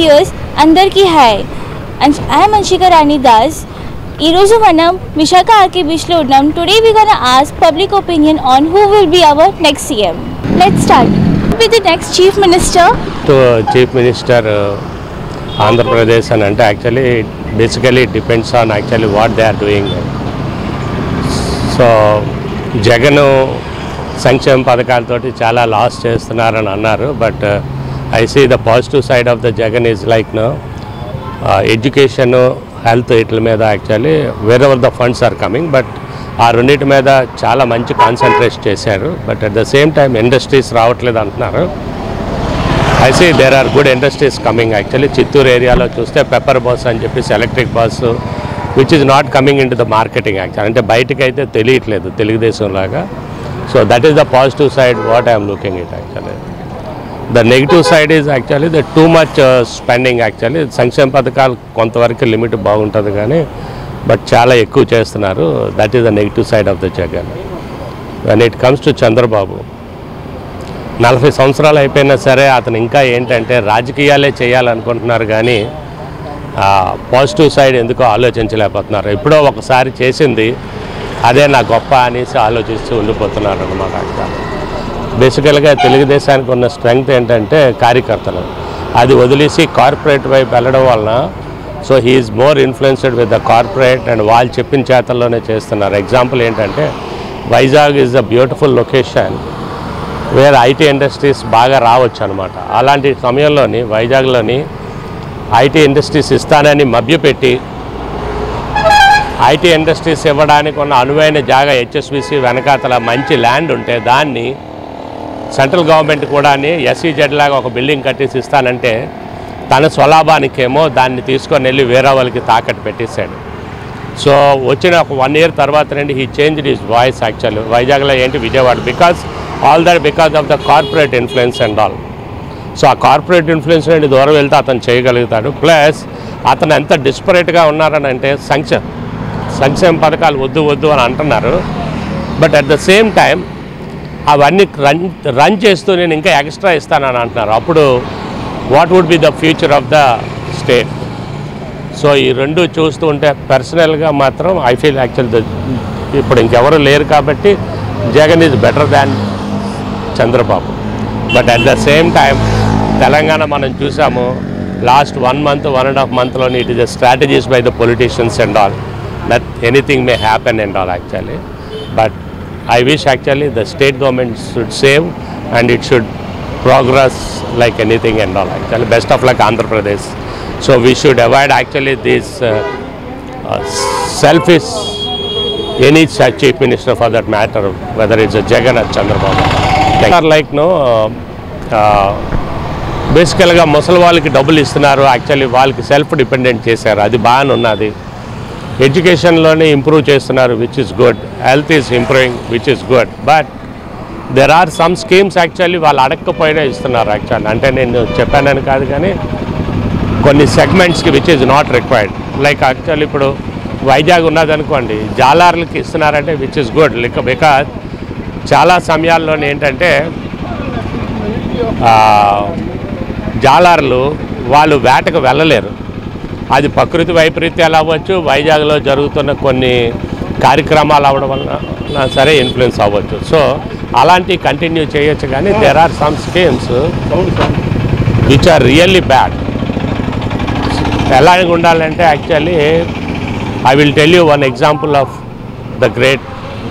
viewers, Andarki Hai. And I am Anshika Rani Das. ఈరోజు మనం విశాఖ ఆర్కే బీచ్లో ఉన్నాం. Today we gonna ask public opinion on who will be our next CM. Let's start with the next chief minister. Chief minister Andhra Pradesh అని అంటే actually basically depends on actually what they are doing. So Jagan సంక్షేమ పథకాలతోటి చాలా loss చేస్తున్నారని అన్నారు. But I see the positive side of the Jagan is like no education, health వీటి మీద actually where ever the funds are coming. But ఆ రెండింటి మీద చాలా మంచి కాన్సన్ట్రేట్ చేశారు. But at the same time industries రావట్లేదు అంటున్నారు. I see there are good industries coming. Actually Chittoor ఏరియాలో చూస్తే పెప్పర్ బస్ అని చెప్పేసి electric bus which is not coming in to the marketing actual, అంటే బయటకు అయితే తెలియట్లేదు తెలుగుదేశం లాగా. So that is the positive side what I'm looking it actually. The negative side is actually the too much spending. Actually సంక్షేమ పథకాలు కొంతవరకు limit బాగుంటుంది కానీ బట్ చాలా ఎక్కువ చేస్తున్నారు. That is the negative side of the Jagan. When it comes to Chandrababu, 40 సంవత్సరాలు అయిపోయినా సరే అతను ఇంకా ఏంటంటే రాజకీయాలే చేయాలనుకుంటున్నారు కానీ పాజిటివ్ సైడ్ ఎందుకో ఆలోచించలేకపోతున్నారు. ఎప్పుడో ఒకసారి చేసింది అదే నా గొప్ప అనేసి ఆలోచిస్తూ ఉండిపోతున్నారు అన్నమాట. బేసికల్గా తెలుగుదేశానికి ఉన్న స్ట్రెంగ్త్ ఏంటంటే కార్యకర్తలు, అది వదిలేసి కార్పొరేట్ వైపు వెళ్ళడం వలన so he's more influenced with the corporate and వాళ్ళు చెప్పిన చేతల్లోనే చేస్తున్నారు. ఎగ్జాంపుల్ ఏంటంటే Vizag is a beautiful location where IT industries బాగా రావచ్చు అనమాట. అలాంటి సమయంలోని వైజాగ్లోని ఐటీ ఇండస్ట్రీస్ ఇస్తానని మభ్యపెట్టి ఐటీ ఇండస్ట్రీస్ ఇవ్వడానికి ఉన్న అనువైన జాగా హెచ్ఎస్బిసి వెనకాతల మంచి ల్యాండ్ ఉంటే దాన్ని సెంట్రల్ గవర్నమెంట్ కూడా ఎస్ఈజెడ్ లాగా ఒక బిల్డింగ్ కట్టేసి ఇస్తానంటే తన స్వలాభానికేమో దాన్ని తీసుకొని వెళ్ళి వేరే వాళ్ళకి తాకట్టు పెట్టేశాడు. సో వచ్చిన ఒక 1 year తర్వాత నుండి he changed his voice actual. వైజాగ్లో ఏంటి Vijayawada because all that because of the corporate influence and all. So ఆ కార్పొరేట్ ఇన్ఫ్లుయెన్స్ నుండి దూరం వెళ్తే అతను చేయగలుగుతాడు. ప్లస్ అతను ఎంత డిస్పరేట్గా ఉన్నారని అంటే సంక్షేమ పథకాలు వద్దు వద్దు అని అంటున్నారు. But at the same time అవన్నీ రన్ చేస్తూ నేను ఇంకా ఎక్స్ట్రా ఇస్తానని అంటున్నారు. అప్పుడు what would be the future of the state? So ఈ రెండు చూస్తూ ఉంటే పర్సనల్గా మాత్రం ఐ ఫీల్ యాక్చువల్ ఇప్పుడు ఇంకెవరు లేరు కాబట్టి Jagan is better than Chandrababu. But at the same time Telangana మనం చూసాము లాస్ట్ 1 month, 1.5 monthలోని it is the strategies by the politicians and all. That anything may happen and all actually, but I wish actually the state government should save and it should progress like anything and all actually. Best of luck Andhra Pradesh. So we should avoid actually this selfish any chief minister for that matter, whether it's a Jagan or Chandrababu. They are like no బేసికల్గా ముసలి వాళ్ళకి డబ్బులు ఇస్తున్నారు, actually వాళ్ళకి self dependent చేశారు, అది బాగానే ఉన్నది. ఎడ్యుకేషన్లోనే ఇంప్రూవ్ చేస్తున్నారు which is good, health is improving which is good. But there are some schemes actually వాళ్ళు అడగకపోయినా ఇస్తున్నారు యాక్చువల్లీ. అంటే నేను చెప్పానని కాదు కానీ కొన్ని సెగ్మెంట్స్కి which is not required. Like actually ఇప్పుడు వైజాగ్ ఉన్నదనుకోండి, జాలార్లకి ఇస్తున్నారంటే విచ్ ఇస్ గుడ్. బికాజ్ చాలా సమయాల్లోనే ఏంటంటే జాలార్లు వాళ్ళు వేటకు వెళ్ళలేరు. అది ప్రకృతి వైపరీత్యాలు అవ్వచ్చు, వైజాగ్లో జరుగుతున్న కొన్ని కార్యక్రమాలు అవ్వడం వలన సరే ఇన్ఫ్లుయెన్స్ అవ్వచ్చు. సో అలాంటివి కంటిన్యూ చేయొచ్చు కానీ there are some schemes which are really bad. ఎలా ఉండాలంటే actually I will tell you one example of the great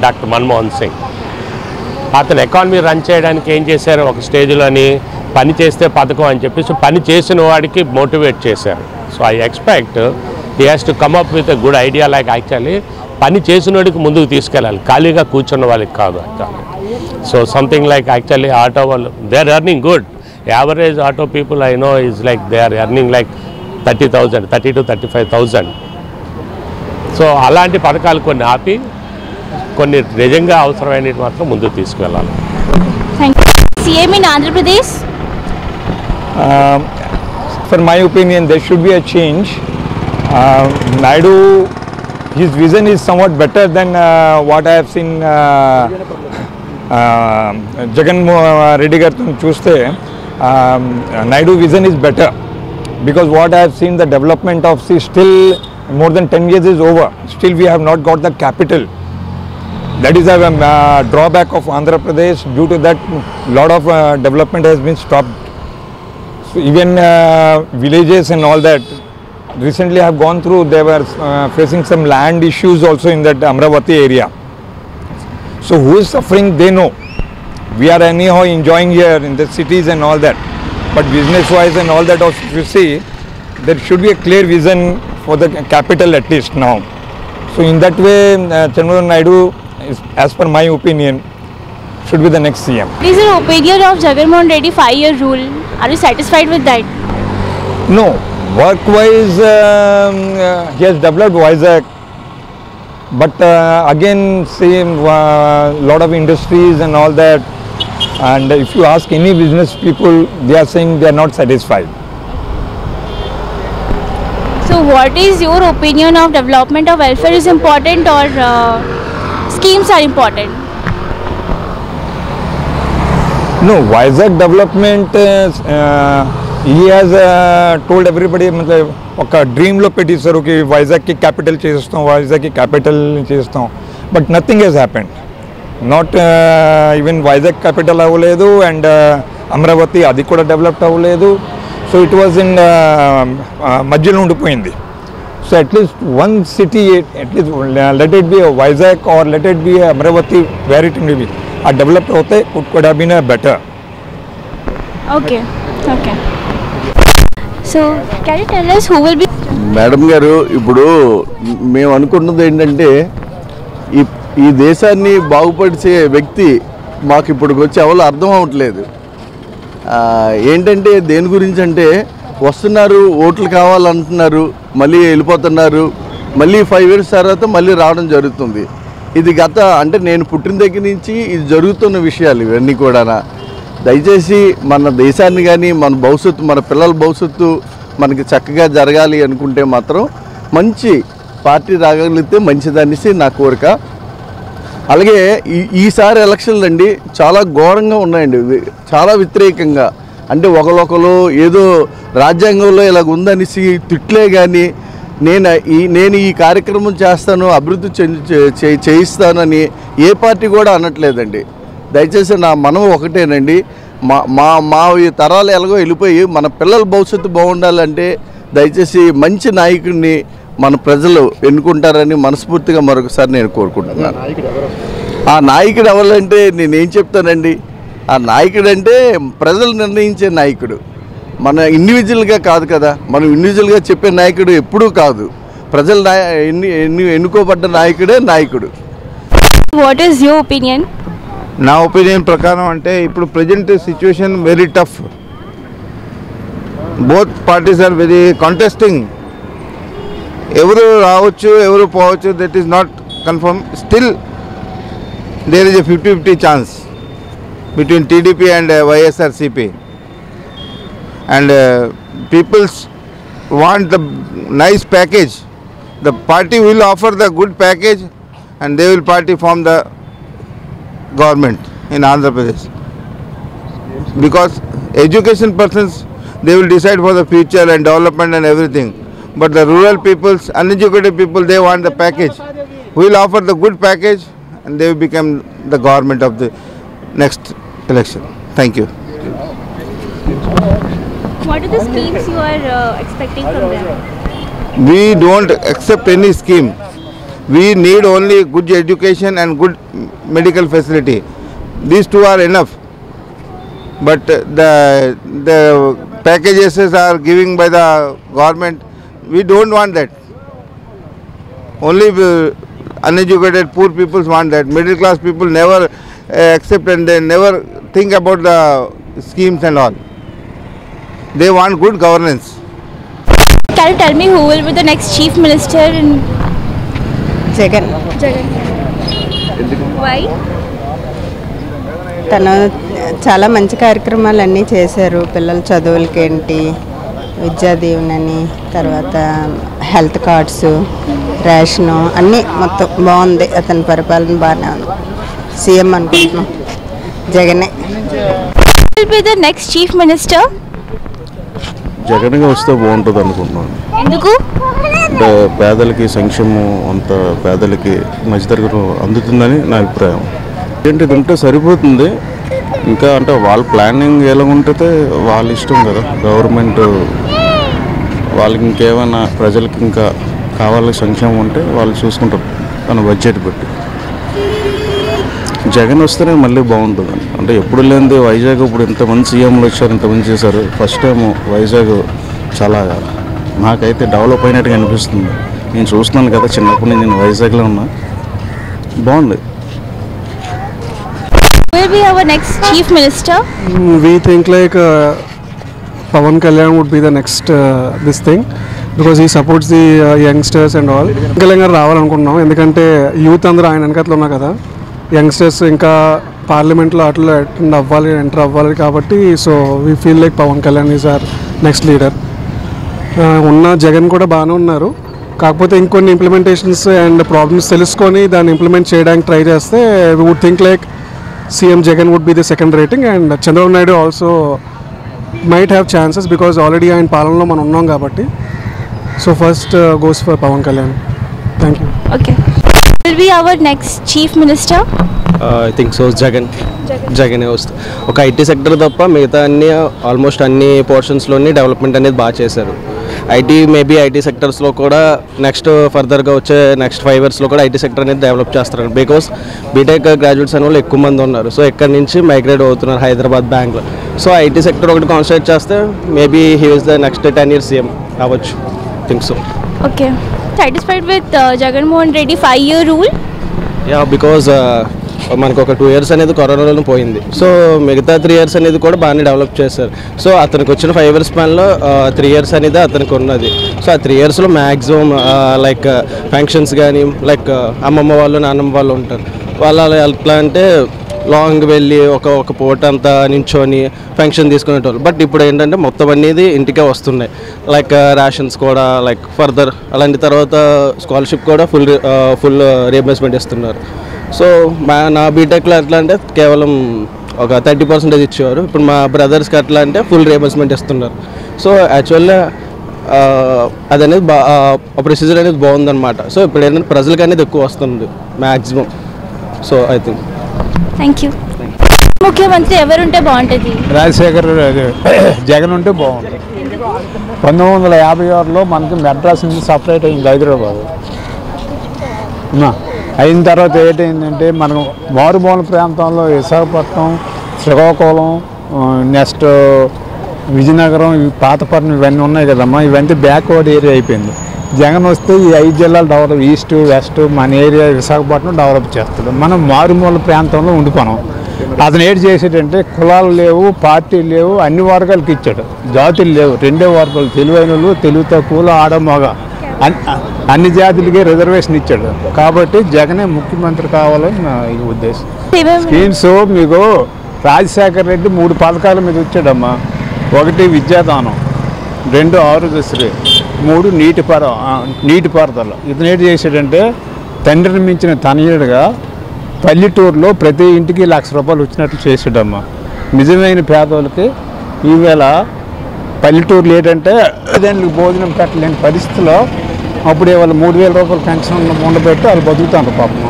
doctor Manmohan Singh. అతను ఎకానమీ రన్ చేయడానికి ఏం చేశారు, ఒక స్టేజ్లోని పని చేస్తే పథకం అని చెప్పేసి పని చేసిన వాడికి మోటివేట్ చేశారు. So I expect he has to come up with a good idea like actually పని చేసిన వాడికి ముందుకు తీసుకెళ్ళాలి, ఖాళీగా కూర్చున్న వాళ్ళకి కాదు actually. So something like actually auto వాళ్ళు they are earning good. Average auto people I know is like they are earning like 30,000, 30 to 35,000. So అలాంటి పథకాలు కొన్ని ఆపి కొన్ని నిజంగా అవసరమైనవి మాత్రం ముందుకు తీసుకువెళ్ళాలి. CM in Andhra Pradesh. For my opinion, there should be a change. Naidu, his vision is somewhat better than what I have seen Jagan Reddy gartho chuste. Naidu vision is better. because what I have seen, the development of still more than 10 years is over. Still we have not got the capital. That is a drawback of Andhra Pradesh. Due to that, lot of development has been stopped. So even villages and all that, recently I have gone through, they were facing some land issues also in that Amravati area. So who is suffering, they know. We are anyhow enjoying here in the cities and all that. But business wise and all that also, if you see, there should be a clear vision for the capital at least now. So in that way, Chandrababu Naidu, is, as per my opinion, should be the next CM. What is your opinion of Jagannath Reddy 5-year rule? Are you satisfied with that? No, work-wise, he has developed Vizag, but again, same lot of industries and all that. And if you ask any business people, they are saying they are not satisfied. So what is your opinion of development of welfare is important or schemes are important? No, Vizag development, he has told everybody, मतलब ఒక డ్రీమ్లో పెట్టేశారు कि వైజాగ్కి capital చేస్తాం, వైజాగ్కి capital చేస్తాం, but nothing has happened. Not even Vizag capital అవ్వలేదు and Amaravati అది కూడా డెవలప్ అవ్వలేదు. సో ఇట్ వాజ్ ఇన్ మధ్యలో ఉండిపోయింది. So at least one city, at least let it be Vizag or let it be Amaravati, where it may be, ఆ డెవలప్ అవుతే it could have been better. Okay okay. So can you tell us who will be? Madam garu, ఇప్పుడు మేము అనుకున్నది ఏంటంటే ఈ దేశాన్ని బాగుపరిచే వ్యక్తి మాకు ఇప్పుడు వచ్చి ఎవరు అర్థం అవ్వట్లేదు. ఏంటంటే దేని గురించి అంటే, వస్తున్నారు, ఓట్లు కావాలంటున్నారు, మళ్ళీ వెళ్ళిపోతున్నారు, మళ్ళీ 5 years తర్వాత మళ్ళీ రావడం జరుగుతుంది. ఇది అంటే నేను పుట్టిన దగ్గర నుంచి ఇది జరుగుతున్న విషయాలు ఇవన్నీ కూడా. దయచేసి మన దేశాన్ని కానీ మన భవిష్యత్తు, మన పిల్లల భవిష్యత్తు మనకి చక్కగా జరగాలి అనుకుంటే మాత్రం మంచి పార్టీ రాగలిగితే మంచిదనేసి నా కోరిక. అలాగే ఈసారి ఎలక్షన్లు అండి చాలా ఘోరంగా ఉన్నాయండి, చాలా వ్యతిరేకంగా. అంటే ఒకరు ఏదో రాజ్యాంగంలో ఇలాగ ఉందనేసి తిట్లే కానీ నేను ఈ కార్యక్రమం చేస్తాను, అభివృద్ధి చేయిస్తానని ఏ పార్టీ కూడా అనట్లేదండి. దయచేసి నా మనం ఒకటేనండి, మా ఈ తరాలు ఎలాగో వెళ్ళిపోయి మన పిల్లల భవిష్యత్తు బాగుండాలంటే దయచేసి మంచి నాయకుడిని మన ప్రజలు ఎన్నుకుంటారని మనస్ఫూర్తిగా మరొకసారి నేను కోరుకుంటున్నాను. ఆ నాయకుడు ఎవరంటే నేనేం చెప్తానండి, ఆ నాయకుడు అంటే ప్రజలు నిర్ణయించే నాయకుడు, మన ఇండివిజువల్గా కాదు కదా. మనం ఇండివిజువల్గా చెప్పే నాయకుడు ఎప్పుడూ కాదు, ప్రజలు ఎన్నుకోబడ్డ నాయకుడే నాయకుడు. What is your opinion? నా ఒపీనియన్ ప్రకారం అంటే ఇప్పుడు present situation very tough. Both parties are very contesting. ఎవరు రావచ్చు ఎవరు పోవచ్చు, that is not confirm. Still there is a 50-50 chance between TDP and YSRCP. And peoples want the nice package. The party will offer the good package and they will party form the government in Andhra Pradesh, because education persons, they will decide for the future and development and everything, but the rural peoples, uneducated people, they want the package. We will offer the good package and they will become the government of the next election. Thank you. What are the schemes you are expecting from them? We don't accept any scheme. We need only good education and good medical facility. These two are enough. But the packages are giving by the government. We don't want that. Only uneducated poor people want that. Middle class people never accept and they never think about the schemes and all. They want good governance. Can you tell me who will be the next chief minister in Jagan. Why? తను చాలా మంచి కార్యక్రమాలు అన్నీ చేశారు. పిల్లల చదువులకి ఏంటి, విద్యా దీవెనని, తర్వాత హెల్త్ కార్డ్స్, రేషను అన్నీ మొత్తం బాగుంది. అతని పరిపాలన బాగానే ఉంది. సీఎం అనుకుంటున్నాం జగనే. Who will be the next chief minister? జగన్గా వస్తే బాగుంటుంది అనుకుంటున్నాను. ఎందుకు? అంటే పేదలకి సంక్షేమం అంత పేదలకి మధ్యతరగతి అందుతుందని నా అభిప్రాయం. ఏంటిది ఉంటే సరిపోతుంది. ఇంకా అంటే వాళ్ళ ప్లానింగ్ ఎలా ఉంటుంది వాళ్ళ ఇష్టం కదా. గవర్నమెంట్ వాళ్ళకి ఇంకేమైనా ప్రజలకి ఇంకా కావాలి సంక్షేమం ఉంటే వాళ్ళు చూసుకుంటారు తన బడ్జెట్ బట్టి. జగన్ వస్తేనే మళ్ళీ బాగుంటుంది. అంటే ఎప్పుడు లేనిది వైజాగ్ ఇప్పుడు ఇంతమంది సీఎంలు వచ్చారు, ఇంతమంది చేశారు. ఫస్ట్ టైం వైజాగ్ చాలా నాకైతే డెవలప్ అయినట్టుగా అనిపిస్తుంది. నేను చూస్తున్నాను కదా, చిన్నప్పటి నుంచి నేను వైజాగ్లో ఉన్నా. బాగుంది. Will be our next chief minister? We think like Pawan Kalyan would be the next this thing because he supports the youngsters and all. Kalyan garu రావాలనుకుంటున్నాం ఎందుకంటే యూత్ అందరూ ఆయన వెనకట్లో ఉన్నారు కదా. యంగ్స్టర్స్ ఇంకా పార్లమెంట్లో అట్లా ఎంటర్ అవ్వాలి కాబట్టి so we feel like Pavan Kalyan is our next leader. ఉన్న జగన్ కూడా బాగానే ఉన్నారు, కాకపోతే ఇంకొన్ని ఇంప్లిమెంటేషన్స్ అండ్ ప్రాబ్లమ్స్ తెలుసుకొని దాన్ని ఇంప్లిమెంట్ చేయడానికి ట్రై చేస్తే we would think like CM Jagan would be the second rating and Chandrababu Naidu also might have chances because already ఆయన పాలనలో మనం ఉన్నాం కాబట్టి. So first goes for Pavan Kalyan. Thank you. Okay. Will be our next chief minister? I think so జగనే వస్తుంది. ఒక IT sector తప్ప మిగతా అన్ని ఆల్మోస్ట్ అన్ని పోర్షన్స్లోని డెవలప్మెంట్ అనేది బాగా చేశారు. ఐటీ సెక్టర్స్లో కూడా నెక్స్ట్ ఫర్దర్గా వచ్చే నెక్స్ట్ 5 yearsలో కూడా ఐటీ సెక్టర్ అనేది డెవలప్ చేస్తారు. బికాస్ బీటెక్ గ్రాడ్యుయేట్స్ అనే వాళ్ళు ఎక్కువ మంది ఉన్నారు. సో ఎక్కడి నుంచి మైగ్రేట్ అవుతున్నారు Hyderabad, Bengaluru. So IT sector ఒకటి కాన్సన్ట్రేట్ చేస్తే maybe he is the next 10 years CM అవ్వచ్చు. Think so. Okay. Satisfied with Jagan Mohan Reddy 5-year rule? Yeah, because మనకు ఒక 2 years అనేది కరోనాలో పోయింది. సో మిగతా 3 years అనేది కూడా బాగానే డెవలప్ చేశారు. సో అతనికి వచ్చిన 5 years స్పాన్లో 3 years అనేది అతనికి ఉన్నది. సో ఆ 3 yearsలో మ్యాక్సిమం లైక్ ఫంక్షన్స్ కానీ లైక్ అమ్మమ్మ వాళ్ళు నాన్నమ్మ వాళ్ళు ఉంటారు. వాళ్ళు ఎట్లా అంటే లాంగ్ వెళ్ళి ఒక పూట అంతా నించొని ఫంక్షన్ తీసుకునేటోళ్ళు. బట్ ఇప్పుడు ఏంటంటే మొత్తం అనేది ఇంటికే వస్తున్నాయి. లైక్ రేషన్స్ కూడా లైక్ ఫర్దర్ అలాంటి తర్వాత స్కాలర్షిప్ కూడా ఫుల్ రీఎంబర్స్మెంట్ ఇస్తున్నారు. సో నా బీటెక్లో ఎట్లా అంటే కేవలం ఒక 30% ఇచ్చేవారు. ఇప్పుడు మా బ్రదర్స్కి ఎట్లా అంటే ఫుల్ రీఎంబర్స్మెంట్ ఇస్తున్నారు. సో యాక్చువల్గా అదనేది ప్రొసీజర్ అనేది బాగుందన్నమాట. సో ఇప్పుడు ఏంటంటే ప్రజలకి అనేది ఎక్కువ వస్తుంది maximum. So I think. Thank you. ముఖ్యమంత్రి ఎవరుంటే బాగుంటుంది? రాజశేఖర్ జగన్ ఉంటే బాగుంటుంది. 1956లో మనకి మెడ్రాస్ నుంచి సపరేట్ అయింది హైదరాబాద్. అయిన తర్వాత ఏంటంటే మనం మారుమూల ప్రాంతంలో విశాఖపట్నం, శ్రీకాకుళం, నెక్స్ట్ విజయనగరం, పాతపట్నం ఇవన్నీ ఉన్నాయి కదమ్మా. ఇవన్నీ బ్యాక్వర్డ్ ఏరియా అయిపోయింది. జగన్ వస్తే ఈ 5 జిల్లాలు డెవలప్, ఈస్ట్ వెస్ట్ మన ఏరియా విశాఖపట్నం డెవలప్ చేస్తాడు. మనం మారుమూల ప్రాంతంలో ఉండిపోయాం. అతను ఏడు చేసేటంటే కులాలు లేవు, పార్టీలు లేవు, అన్ని వర్గాలకు ఇచ్చాడు. జాతులు లేవు, 2 వర్గాలు, తెలివైన వాళ్ళు, తెలివి తక్కువలు, ఆడమగ అన్ని జాతులకి రిజర్వేషన్ ఇచ్చాడు. కాబట్టి జగనే ముఖ్యమంత్రి కావాలని నా ఉద్దేశం. స్కీమ్స్ మీకు రాజశేఖర్ రెడ్డి 3 పథకాల మీద వచ్చాడమ్మా. 1 విద్యాదానం, 2 ఆరోగ్యశ్రీ, 3 నీటిపారుదల. ఇతను ఏంటి చేశాడంటే తండ్రిని మించిన తనయుడిగా పల్లెటూరులో ప్రతి ఇంటికి ₹1,00,000 వచ్చినట్లు చేసాడమ్మా. నిజమైన పేదోళ్ళకి ఈవేళ పల్లెటూరులో ఏంటంటే తల్లిదండ్రులకు భోజనం పెట్టలేని పరిస్థితిలో అప్పుడు ఇవాళ ₹3,000 పెన్షన్ ఉండబెట్టి వాళ్ళు బతుకుతారు పాపం.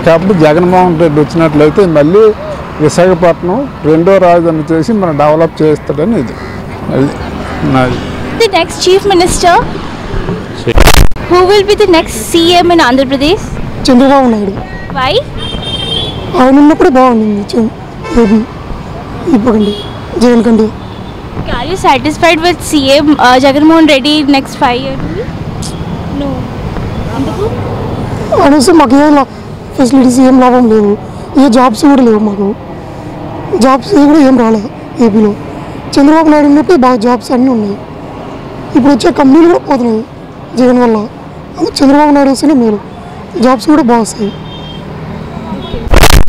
కాబట్టి జగన్మోహన్ రెడ్డి వచ్చినట్లయితే మళ్ళీ విశాఖపట్నం 2వ రాజధాని చేసి మనం డెవలప్ చేస్తాడని ఇది నాది. The next chief minister? Who will be the next CM in Andhra Pradesh? Chandrababu Naidu. Why? ఆయన ఉన్నప్పుడు బాగుంది ఇప్పుడు జగన్ కంటే. Are you satisfied with CM Jagan Mohan Reddy next 5 years? No. అనేసి మాకు ఏం ఫెసిలిటీస్ ఏం లాభం లేవు. ఏ జాబ్స్ కూడా లేవు మాకు. జాబ్స్ కూడా ఏం రాలేదు ఏపీలో. చంద్రబాబు నాయుడు ఉన్నప్పుడు బాగా జాబ్స్ అన్నీ ఉన్నాయి. ఇప్పుడు వచ్చే కంపెనీలు కూడా పోతున్నాయి జగన్ వల్ల. చంద్రబాబు నాయుడు వస్తేనే మేలు, జాబ్స్ కూడా బాగా వస్తాయి.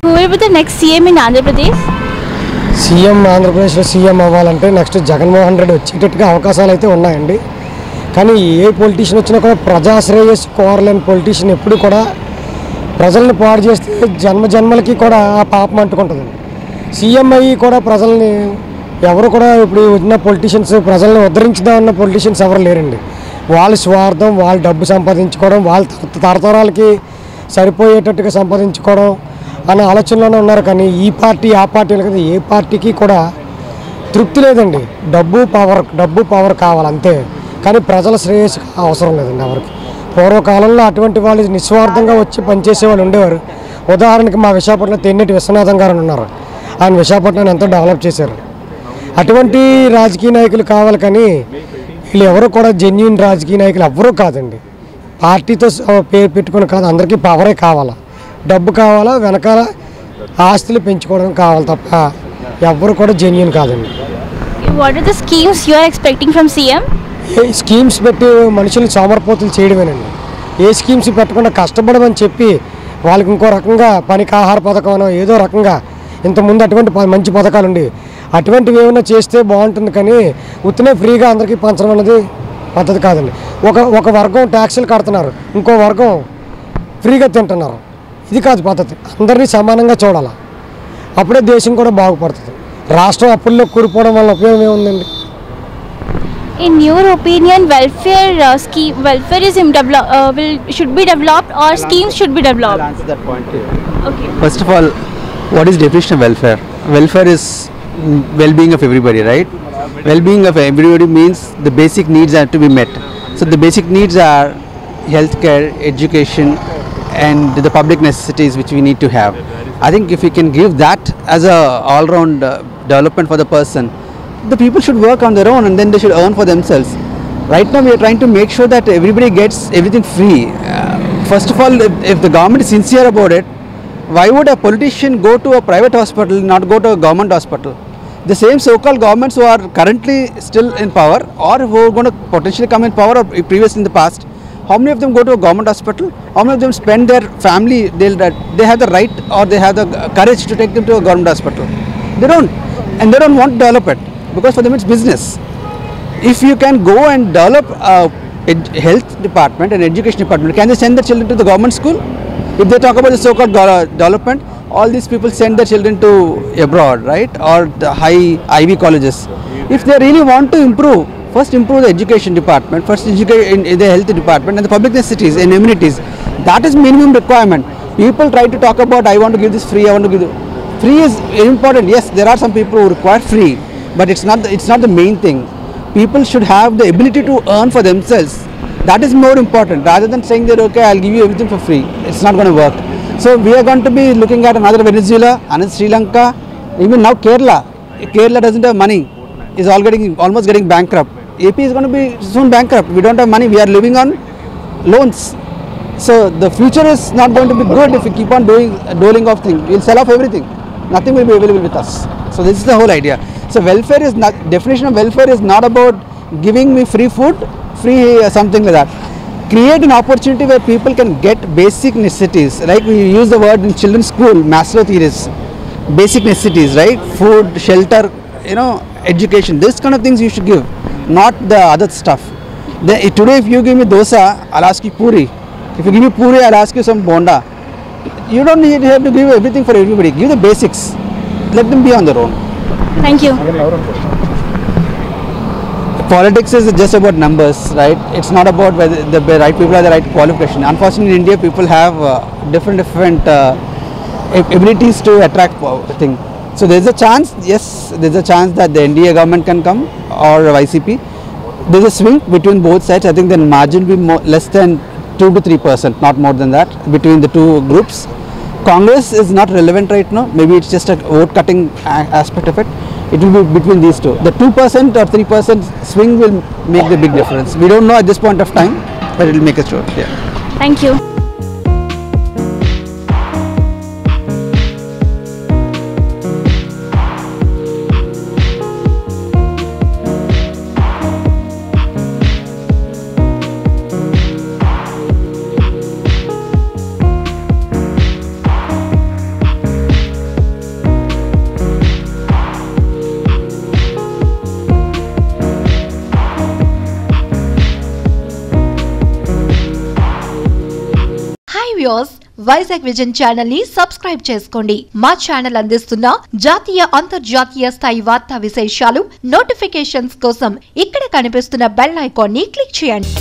Who will be the next CM in Andhra Pradesh? CM ఆంధ్రప్రదేశ్లో సీఎం అవ్వాలంటే నెక్స్ట్ జగన్మోహన్ రెడ్డి వచ్చేటట్టుగా అవకాశాలు అయితే ఉన్నాయండి. కానీ ఏ పొలిటీషియన్ వచ్చినా కూడా ప్రజాశ్రేయస్సు కోరలేని పొలిటీషియన్ ఎప్పుడు కూడా ప్రజల్ని పాడు చేస్తే జన్మలకి కూడా ఆ పాపం అంటుకుంటుందండి. సీఎం అయ్యి కూడా ప్రజల్ని ఎవరు కూడా ఇప్పుడు ఉన్న పొలిటీషియన్స్ ప్రజలను ఉద్ధరించుదామన్న పొలిటీషియన్స్ ఎవరు లేరండి. వాళ్ళ స్వార్థం, వాళ్ళ డబ్బు సంపాదించుకోవడం, వాళ్ళ తరతరాలకి సరిపోయేటట్టుగా సంపాదించుకోవడం అనే ఆలోచనలోనే ఉన్నారు. కానీ ఈ పార్టీ ఆ పార్టీ కదా ఏ పార్టీకి కూడా తృప్తి లేదండి. డబ్బు పవర్ కావాలి అంతే, కానీ ప్రజల శ్రేయస్సు అవసరం లేదండి ఎవరికి. పూర్వకాలంలో అటువంటి వాళ్ళు నిస్వార్థంగా వచ్చి పనిచేసే వాళ్ళు ఉండేవారు. ఉదాహరణకి మా విశాఖపట్నంలో తెన్నేటి విశ్వనాథం గారు ఉన్నారు. ఆయన విశాఖపట్నాన్ని ఎంతో డెవలప్ చేశారు. అటువంటి రాజకీయ నాయకులు కావాలి, కానీ వీళ్ళు ఎవరు కూడా జెన్యూన్ రాజకీయ నాయకులు ఎవరూ కాదండి. పార్టీతో పేరు పెట్టుకుని కాదు, అందరికీ పవరే కావాలా, డబ్బు కావాలా, వెనకాల ఆస్తులు పెంచుకోవడం కావాలి తప్ప ఎవరు కూడా జెన్యూన్ కాదండి. What are the schemes you are expecting from CM? Schemes పెట్టి మనుషుల్ని సోమరిపోతులు చేయడమేనండి. ఏ స్కీమ్స్ పెట్టకుండా కష్టపడమని చెప్పి వాళ్ళకి ఇంకో రకంగా పనికి ఆహార పథకం అనో ఏదో రకంగా ఇంతకుముందు అటువంటి మంచి పథకాలు ఉండి అటువంటివి ఏమైనా చేస్తే బాగుంటుంది. కానీ ఉత్తనే ఫ్రీగా అందరికీ పంచడం అన్నది పద్ధతి కాదండి. ఒక వర్గం ట్యాక్సులు కడుతున్నారు, ఇంకో వర్గం ఫ్రీగా తింటున్నారు. ఇది కాదు పద్ధతి. అందరినీ సమానంగా చూడాలి, అప్పుడే దేశం కూడా బాగుపడుతుంది. రాష్ట్రం అప్పుల్లో కూలిపోవడం వల్ల ఉపయోగం ఏముందండి? In your opinion, welfare should be developed or schemes should be developed? I'll answer that point too. Okay. First of all, what is definition of welfare? Welfare is well-being of everybody, right? Well-being of everybody means the basic needs have to be met. So the basic needs are healthcare, education, and the public necessities which we need to have. I think if we can give that as a all-round development for the person, the people should work on their own and then they should earn for themselves. Right now we are trying to make sure that everybody gets everything free. First of all, if the government is sincere about it, why would a politician go to a private hospital, not go to a government hospital? The same so-called governments who are currently still in power or who are going to potentially come in power or previously in the past, how many of them go to a government hospital? How many of them spend their family, they have the right or they have the courage to take them to a government hospital? They don't, and they don't want to develop it because for them it's business. If you can go and develop a health department and education department, can they send their children to the government school? If they talk about the so-called development, all these people send their children to abroad, right, or the high Ivy colleges. If they really want to improve, first improve the education department, first educate in the health department and the public necessities and amenities. That is minimum requirement. People try to talk about, I want to give this free, I want to give free is important. Yes, there are some people who require free, but it's not the main thing. People should have the ability to earn for themselves. That is more important rather than saying that okay, I'll give you everything for free. It's not going to work. So we are going to be looking at another Venezuela, another Sri Lanka, even now Kerala. Kerala doesn't have money, is almost getting bankrupt. AP is going to be soon bankrupt. We don't have money. We are living on loans. So the future is not going to be good if we keep on doling off things. We'll sell off everything. Nothing will be available with us. So this is the whole idea. So welfare is not, definition of welfare is not about giving me free food, free something like that. Create an opportunity where people can get basic necessities. Like we use the word in children's school, Maslow theories. Basic necessities, right? Food, shelter, education. This kind of things you should give, not the other stuff. Today if you give me dosa, I'll ask you puri. If you give me puri, I'll ask you some bonda. You don't have to give everything for everybody. Give the basics. Let them be on their own. Thank you. Politics is just about numbers, right? It's not about whether the right people are the right qualification. Unfortunately, in India, people have different abilities to attract thing. So there's a chance, yes, there's a chance that the NDA government can come or YCP. There's a swing between both sides. I think the margin will be less than 2 to 3%, not more than that, between the two groups. Congress is not relevant right now. Maybe it's just a vote cutting aspect of it. It will be between these two. The 2% or 3% swing will make the big difference. We don't know at this point of time, but it will make a sure. Yeah. Thank you. Viewers, Vizag vision channel ని subscribe చేసుకోండి. మా channel అందిస్తున్న జాతీయ అంతర్జాతీయ స్థాయి వార్తా విశేషాలు notifications కోసం ఇక్కడ కనిపిస్తున్న బెల్ ఐకాన్ ని క్లిక్ చేయండి.